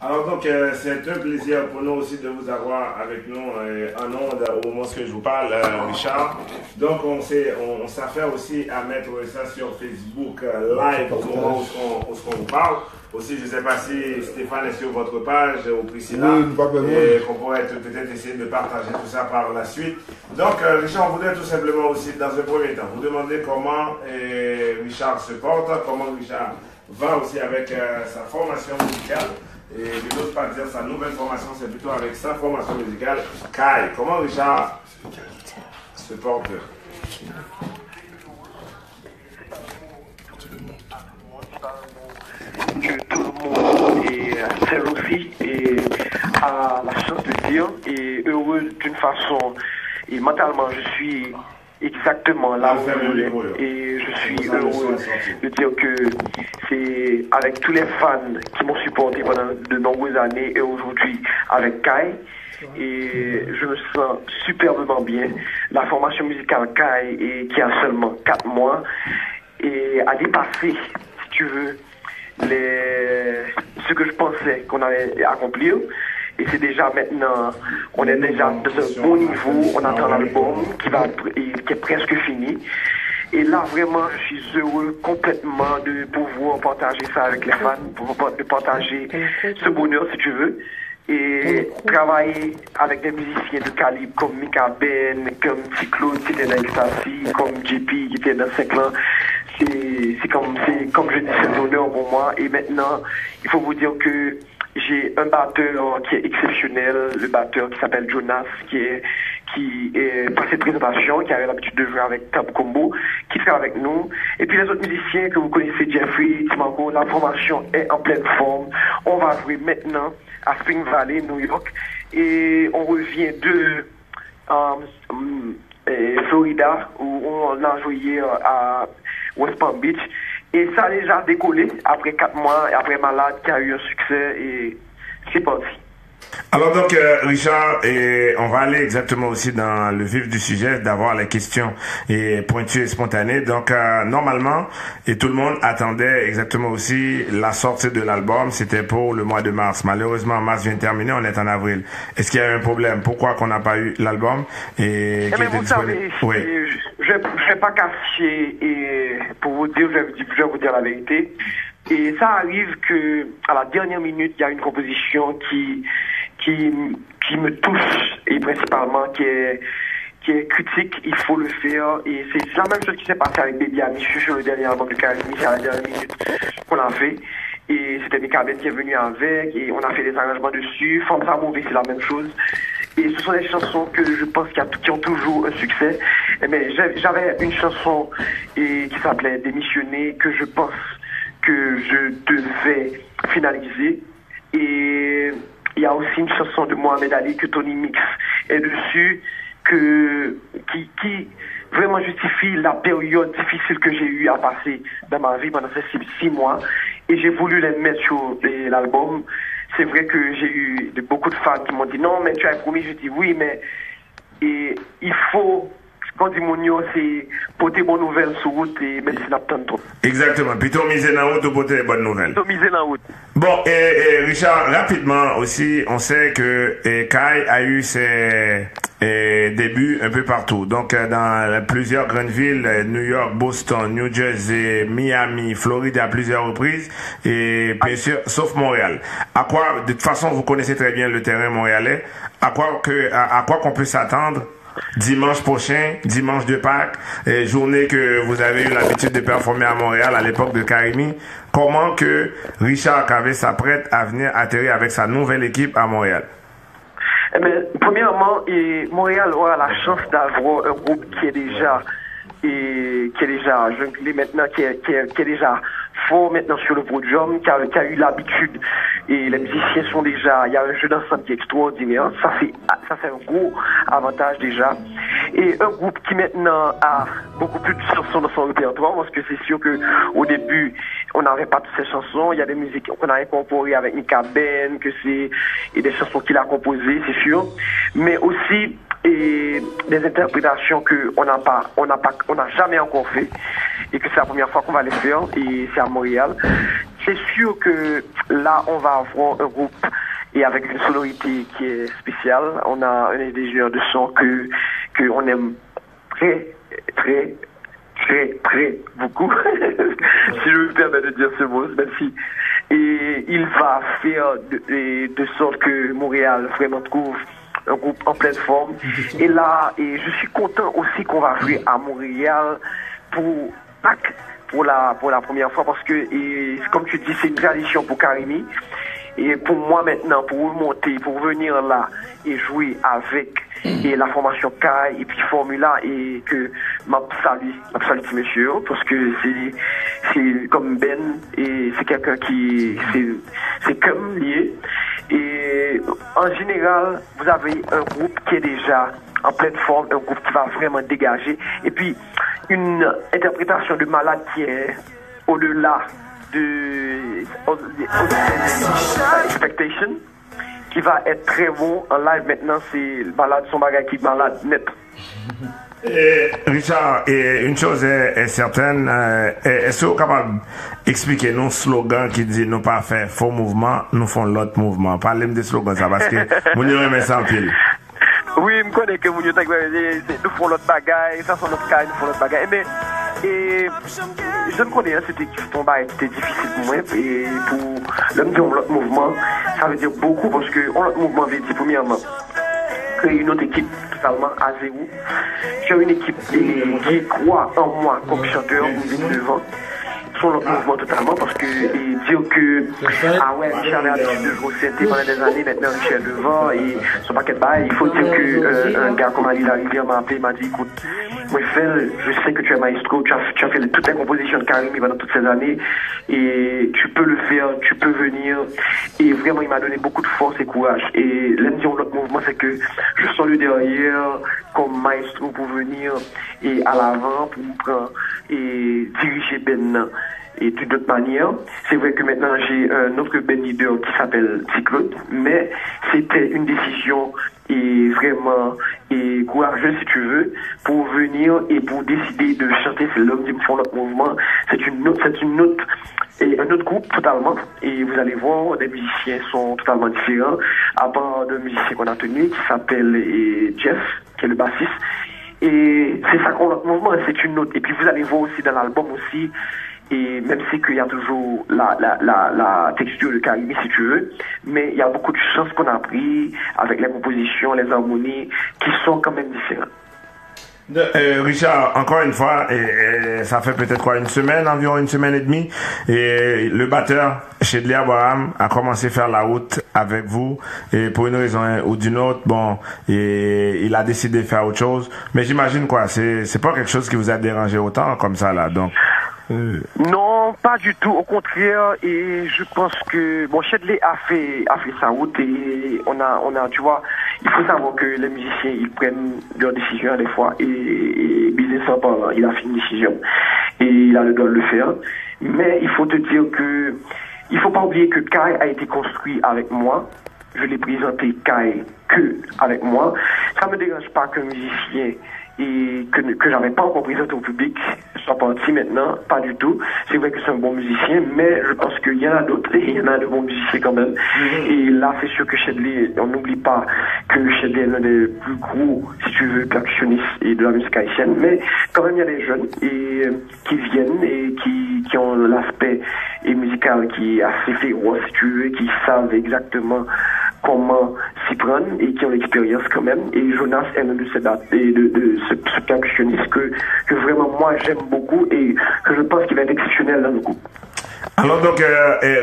Alors donc, c'est un plaisir pour nous aussi de vous avoir avec nous en ondes au moment où je vous parle, Richard. Donc, on s'affaire aussi à mettre ça sur Facebook live au moment où on vous parle. Aussi, je ne sais pas si Stéphane est sur votre page ou Priscilla, et qu'on pourrait peut-être essayer de partager tout ça par la suite. Donc, Richard, on voudrait tout simplement aussi, dans un premier temps, vous demander comment Richard se porte, comment Richard va aussi avec sa formation musicale. Et je n'ose pas dire sa nouvelle formation, c'est plutôt avec sa formation musicale. Kai, comment Richard se porte? Que tout le monde est seul aussi et a la chance de dire et heureux d'une façon. Et mentalement, je suis exactement là où je voulais. Et je suis heureux de dire que c'est avec tous les fans qui m'ont supporté pendant de nombreuses années et aujourd'hui avec Kai. Et je me sens superbement bien. La formation musicale Kai, qui a seulement 4 mois, et a dépassé, si tu veux, ce que je pensais qu'on allait accomplir. Et c'est déjà maintenant, on est déjà dans un bon niveau, on attend l'album qui est presque fini. Et là, vraiment, je suis heureux complètement de pouvoir partager ça avec les fans, de partager ce bonheur, si tu veux. Et travailler avec des musiciens de calibre comme Mika Ben, comme Cyclone qui était dans Ecstasy, comme JP qui était dans 5 ans. C'est comme je dis, c'est un honneur pour moi. Et maintenant, il faut vous dire que j'ai un batteur qui est exceptionnel, le batteur qui s'appelle Jonas, qui est par cette présentation, qui a l'habitude de jouer avec Tab Combo, qui sera avec nous. Et puis les autres musiciens que vous connaissez, Jeffrey, Timango, la formation est en pleine forme. On va jouer maintenant à Spring Valley, New York, et on revient de Florida, où on a joué à West Palm Beach. Et ça a déjà décollé après 4 mois, et après Malade qui a eu un succès, et c'est parti. Alors donc, Richard, on va aller exactement aussi dans le vif du sujet, d'avoir les questions pointues et spontanées. Donc, normalement, et tout le monde attendait exactement aussi la sortie de l'album. C'était pour le mois de mars. Malheureusement, mars vient de terminer, on est en avril. Est-ce qu'il y a eu un problème? Pourquoi qu'on n'a pas eu l'album? Mais vous savez, oui. Je ne vais pas cacher, et pour vous dire, je vais vous dire la vérité. Et ça arrive que à la dernière minute, il y a une composition qui me touche, et principalement qui est critique, il faut le faire. Et c'est la même chose qui s'est passé avec Baby Ami sur le dernier album de Karimi, c'est à la dernière minute qu'on a fait. Et c'était Mika Ben qui est venu avec, et on a fait des arrangements dessus. Femme ça mauvais, c'est la même chose. Et ce sont des chansons que je pense qui ont toujours un succès. Mais j'avais une chanson qui s'appelait Démissionner, que je pense que je devais finaliser. Et il y a aussi une chanson de Mohamed Ali que Tony Mix est dessus, qui vraiment justifie la période difficile que j'ai eu à passer dans ma vie pendant ces 6 mois. Et j'ai voulu les mettre sur l'album. C'est vrai que j'ai eu beaucoup de fans qui m'ont dit non, mais tu as promis. Je dis oui, mais il faut. Quand dit Mounio, c'est porter bonnes nouvelles sur route et même si n'a pas trop. Exactement. Plutôt miser dans route ou porter les bonnes nouvelles. Plutôt miser dans route. Bon, et Richard, rapidement aussi, on sait que Kai a eu ses débuts un peu partout. Donc, dans plusieurs grandes villes, New York, Boston, New Jersey, Miami, Floride à plusieurs reprises. Et bien sûr, sauf Montréal. De toute façon, vous connaissez très bien le terrain montréalais. À quoi qu'on peut s'attendre dimanche prochain, dimanche de Pâques, journée que vous avez eu l'habitude de performer à Montréal à l'époque de Karimi. Comment que Richard Kavé s'apprête à venir atterrir avec sa nouvelle équipe à Montréal? Premièrement, Montréal aura la chance d'avoir un groupe qui est déjà jonglé maintenant, qui est déjà fort maintenant sur le podium, qui a eu l'habitude, et les musiciens sont déjà, il y a un jeu d'ensemble qui est extraordinaire. Ça c'est un gros avantage déjà. Et un groupe qui maintenant a beaucoup plus de chansons dans son répertoire, parce que c'est sûr que au début on n'avait pas toutes ces chansons. Il y a des musiques qu'on a incorporées avec Mika Ben, et des chansons qu'il a composées, c'est sûr, mais aussi des interprétations que on n'a jamais encore fait, et que c'est la première fois qu'on va les faire, et c'est à Montréal. c'est sûr que là, on va avoir un groupe et avec une sonorité qui est spéciale. On a un ingénieur de son que on aime très, très, très, très beaucoup. Si je me permets de dire ce mot, merci. Et il va faire de sorte que Montréal vraiment trouve un groupe en pleine forme. Et là, et je suis content aussi qu'on va jouer à Montréal pour Pâques, pour la première fois, parce que, et, comme tu dis, c'est une tradition pour Karimi. Et pour moi maintenant, pour remonter, pour venir là et jouer avec et la formation Kai et puis Formula, et que m'a salue monsieur, parce que c'est comme Ben, et c'est quelqu'un qui c'est comme lié. Et en général, vous avez un groupe qui est déjà en pleine forme, un groupe qui va vraiment dégager, et puis une interprétation de Malade qui est au-delà de Expectation, qui va être très bon en live. Maintenant c'est Malade, son bagage qui est malade net. Et Richard, et une chose est certaine, est-ce que vous êtes capable d'expliquer nos slogans qui disent nous pas faire faux mouvement, nous faisons l'autre mouvement? Parlez-moi des slogans ça, parce que vous nous remettez ça en pile. Oui, je connais que nous faisons l'autre bagaille, ça sont notre cas, nous faisons l'autre bagaille. Mais, et je me connais, c'était difficile pour moi. Et pour l'homme de l'autre mouvement, ça veut dire beaucoup, parce que l'autre mouvement veut dire, premièrement, créer une autre équipe totalement à zéro. J'ai une équipe qui croit en moi comme chanteur ou devant. Sur le mouvement totalement, parce que et dire que ah ouais, Richard a l'habitude de jouer CNT pendant des années, maintenant Richard devant et son paquet de bail, il faut dire que un gars comme Ali Rivière m'a appelé, m'a dit écoute, moi je sais que tu es maestro, tu as fait toutes les compositions de Karimi pendant toutes ces années et tu peux le faire, tu peux venir, et vraiment il m'a donné beaucoup de force et courage. Et l'un de l'autre mouvement, c'est que je sens le derrière comme maestro pour venir et à l'avant pour prendre et diriger Ben. Et d'une autre manière, c'est vrai que maintenant j'ai un autre Ben leader qui s'appelle Cyclone, mais c'était une décision et vraiment et courageuse, si tu veux, pour venir et pour décider de chanter. C'est l'homme qui me font notre mouvement. C'est et un autre groupe totalement, et vous allez voir, les musiciens sont totalement différents, à part d'un musicien qu'on a tenu qui s'appelle Jeff, qui est le bassiste. Et c'est ça qu'on a notre mouvement, c'est une autre. Et puis vous allez voir aussi dans l'album aussi, et même si qu'il y a toujours la texture de Karimi, si tu veux, mais il y a beaucoup de choses qu'on a pris avec les compositions, les harmonies, qui sont quand même différentes. Richard, encore une fois, ça fait peut-être environ une semaine et demie, et le batteur Chedley Abraham a commencé à faire la route avec vous, et pour une raison ou d'une autre, bon, et il a décidé de faire autre chose, mais j'imagine c'est pas quelque chose qui vous a dérangé autant comme ça là, donc. Non, pas du tout, au contraire, et je pense que bon, Chedley a fait sa route, et on a, tu vois, il faut savoir que les musiciens, ils prennent leurs décisions des fois, et business en parlant, il a fait une décision, et il a le droit de le faire, mais il faut te dire que, il faut pas oublier que Kai a été construit avec moi. Je l'ai présenté Kai que avec moi. Ça me dérange pas qu'un musicien et que j'avais pas encore présenté au public soit parti maintenant, pas du tout. C'est vrai que c'est un bon musicien, mais je pense qu'il y en a d'autres, et il y en a de bons musiciens quand même. Et là, c'est sûr que Chedley, on n'oublie pas que Chedley est l'un des plus gros, si tu veux, percussionnistes et de la musique haïtienne, mais quand même il y a des jeunes qui viennent et qui ont l'aspect musical qui est assez féroce, si tu veux, qui savent exactement comment s'y prendre et qui ont l'expérience quand même. Et Jonas est l'un de ce percussionniste que vraiment moi j'aime beaucoup et que je pense qu'il va être exceptionnel dans le groupe. Alors donc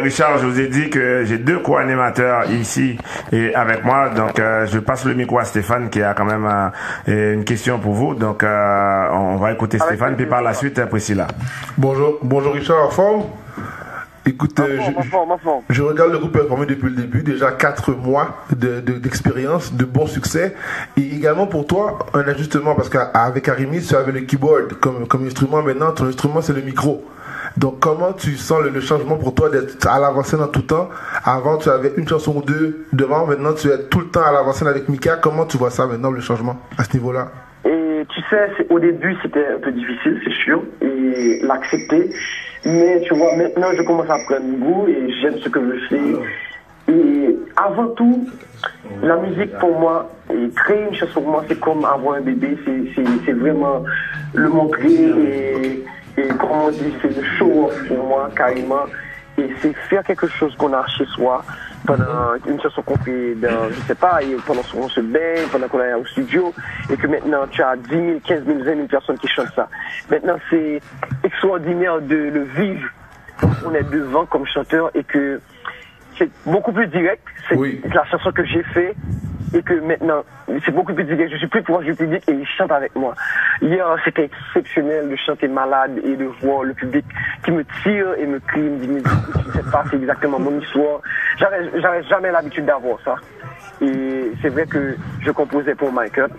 Richard, je vous ai dit que j'ai deux co-animateurs ici et avec moi, donc je passe le micro à Stéphane qui a quand même une question pour vous, donc on va écouter Stéphane puis par la suite Priscilla. Bonjour Richard, en forme? Écoute, je regarde le groupe performer depuis le début, déjà 4 mois d'expérience, de bon succès, et également pour toi, un ajustement, parce qu'avec Karimi, tu avais le keyboard comme instrument, maintenant ton instrument c'est le micro. Donc comment tu sens le changement pour toi d'être à l'avant-scène en tout temps? Avant tu avais une chanson ou deux devant, maintenant tu es tout le temps à l'avant-scène avec Mika. Comment tu vois ça maintenant, le changement à ce niveau-là? Et tu sais, au début c'était un peu difficile, c'est sûr, et l'accepter. Mais tu vois, maintenant, je commence à prendre goût et j'aime ce que je fais. Et avant tout, la musique pour moi, et créer une chanson pour moi, c'est comme avoir un bébé, c'est vraiment le montrer et comment on dit, c'est le show-off pour moi, carrément. Et c'est faire quelque chose qu'on a chez soi, pendant une chanson qu'on fait dans, je sais pas, pendant qu'on se baigne, pendant qu'on est au studio, et que maintenant tu as 10 000, 15 000, 20 000 personnes qui chantent ça. Maintenant c'est extraordinaire de le vivre. On est devant comme chanteur et que c'est beaucoup plus direct. C'est la chanson que j'ai fait et que maintenant c'est beaucoup plus direct. Je suis plus proche du public et il chante avec moi. Hier c'était exceptionnel de chanter malade et de voir le public qui me tire et me crie, me dit mais je sais pas, c'est exactement mon histoire. J'avais jamais l'habitude d'avoir ça. Et c'est vrai que je composais pour Michael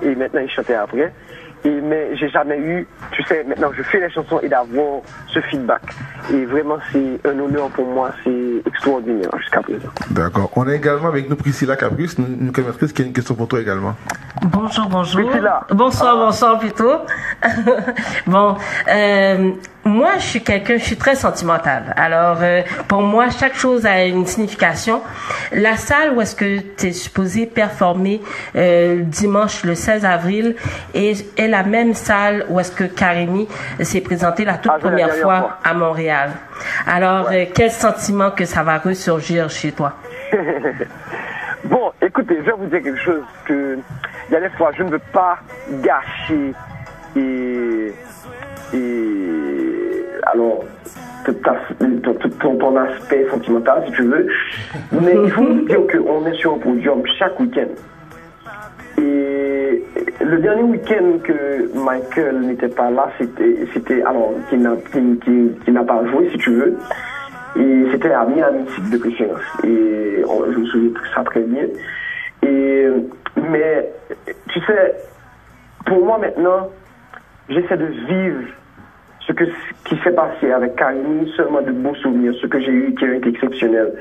et maintenant il chantait après. Mais j'ai jamais eu, tu sais, maintenant je fais les chansons et d'avoir ce feedback. Et vraiment c'est un honneur pour moi, c'est extraordinaire jusqu'à présent. D'accord. On est également avec nous Priscilla Caprice, une commercialisatrice qui a une question pour toi également. Bonjour. Priscilla. Bonsoir plutôt. Bon, moi je suis très sentimentale. Alors pour moi chaque chose a une signification. La salle où est-ce que tu es supposé performer dimanche le 16 avril est la même salle où est-ce que Karimi s'est présenté la toute première fois à Montréal. Alors quel sentiment que ça va ressurgir chez toi? Bon, écoutez, je vais vous dire quelque chose que il y a des fois je ne veux pas gâcher alors ton aspect sentimental si tu veux, mais il faut dire qu'on est sur un podium chaque week-end. Et le dernier week-end que Michael n'était pas là, c'était alors qu'il n'a pas joué si tu veux, et c'était à Miami de préférence. Et je me souviens de ça très bien. Mais tu sais, pour moi maintenant, j'essaie de vivre ce qui s'est passé avec Karimi, seulement de beaux souvenirs, ce que j'ai eu qui a été exceptionnel.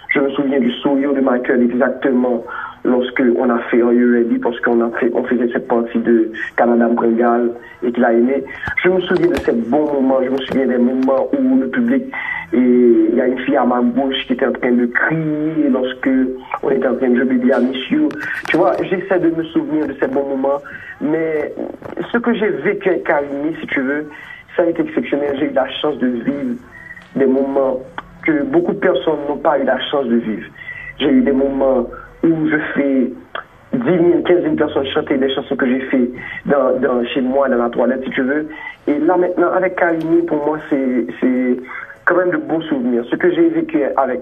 Je me souviens du sourire de Michael exactement lorsque on a fait Are You Ready, parce qu'on faisait cette partie de Canada Bringal et qu'il a aimé. Je me souviens de ces bons moments, je me souviens des moments où le public, et il y a une fille à ma gauche qui était en train de crier lorsque on était en train de jouer Baby I Miss You. Tu vois, j'essaie de me souvenir de ces bons moments, mais ce que j'ai vécu avec Karimi, si tu veux, ça a été exceptionnel. J'ai eu la chance de vivre des moments que beaucoup de personnes n'ont pas eu la chance de vivre. J'ai eu des moments où je fais 10 000, 15 000 personnes chanter des chansons que j'ai fait chez moi, dans la toilette, si tu veux. Et là, maintenant, avec Karimi, pour moi, c'est quand même de beaux souvenirs. Ce que j'ai vécu avec...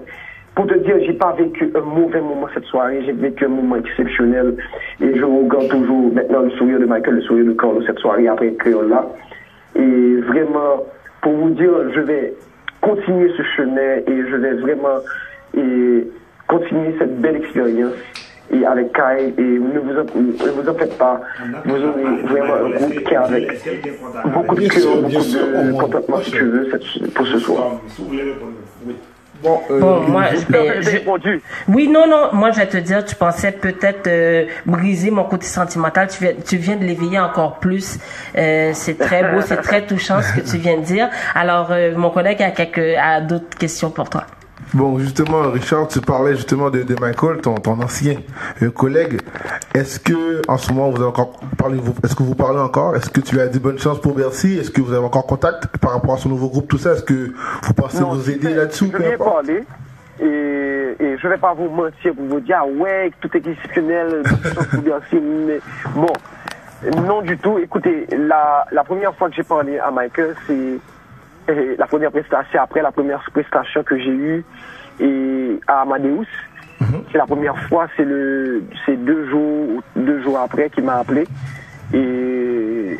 Pour te dire, j'ai pas vécu un mauvais moment cette soirée, j'ai vécu un moment exceptionnel. Et je regarde toujours maintenant le sourire de Michael, le sourire de Carlo cette soirée après Créole là. Et vraiment, pour vous dire, je vais continuer ce chemin et je vais vraiment continuer cette belle expérience et avec Kai, et ne vous en faites pas, vous aurez vraiment un groupe qui est avec beaucoup de cœur, beaucoup de contentement si tu veux pour ce soir. Bon, moi, oui, non, moi, je vais te dire, tu pensais peut-être briser mon côté sentimental. Tu viens de l'éveiller encore plus. C'est très beau, c'est très touchant ce que tu viens de dire. Alors, mon collègue a d'autres questions pour toi. Bon, justement, Richard, tu parlais justement de Michael, ton ancien collègue. Est-ce que, en ce moment, vous avez encore parlé, est-ce que vous parlez encore? Est-ce que tu lui as dit bonne chance pour Bercy? Est-ce que vous avez encore contact par rapport à son nouveau groupe, tout ça? Est-ce que vous pensez vous aider là-dessus? Je viens parler et je vais pas vous mentir pour vous dire, ouais, tout est exceptionnel, bonne chance pour Bercy, mais bon, non du tout. Écoutez, la première fois que j'ai parlé à Michael, c'est la première prestation, après la première prestation que j'ai eue à Amadeus. C'est la première fois, c'est 2 jours après qu'il m'a appelé et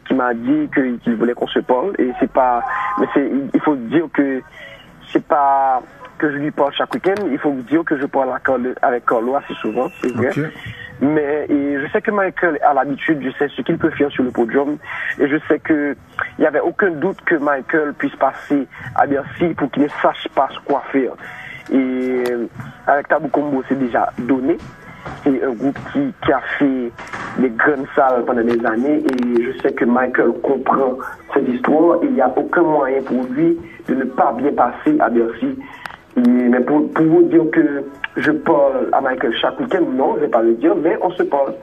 qui m'a dit qu'il voulait qu'on se parle. Et c'est pas, mais il faut dire que c'est pas que je lui parle chaque week-end, il faut dire que je parle avec Carlo assez souvent, c'est vrai. Okay. Mais je sais que Michael a l'habitude, je sais ce qu'il peut faire sur le podium, et je sais que il n'y avait aucun doute que Michael puisse passer à Bercy pour qu'il ne sache pas quoi faire. Et avec Tabou Combo, c'est déjà donné. C'est un groupe qui a fait des grandes salles pendant des années, et je sais que Michael comprend cette histoire et il n'y a aucun moyen pour lui de ne pas bien passer à Bercy. Mais pour vous dire que je parle à Michael chaque week-end, non, je ne vais pas le dire, mais on se parle.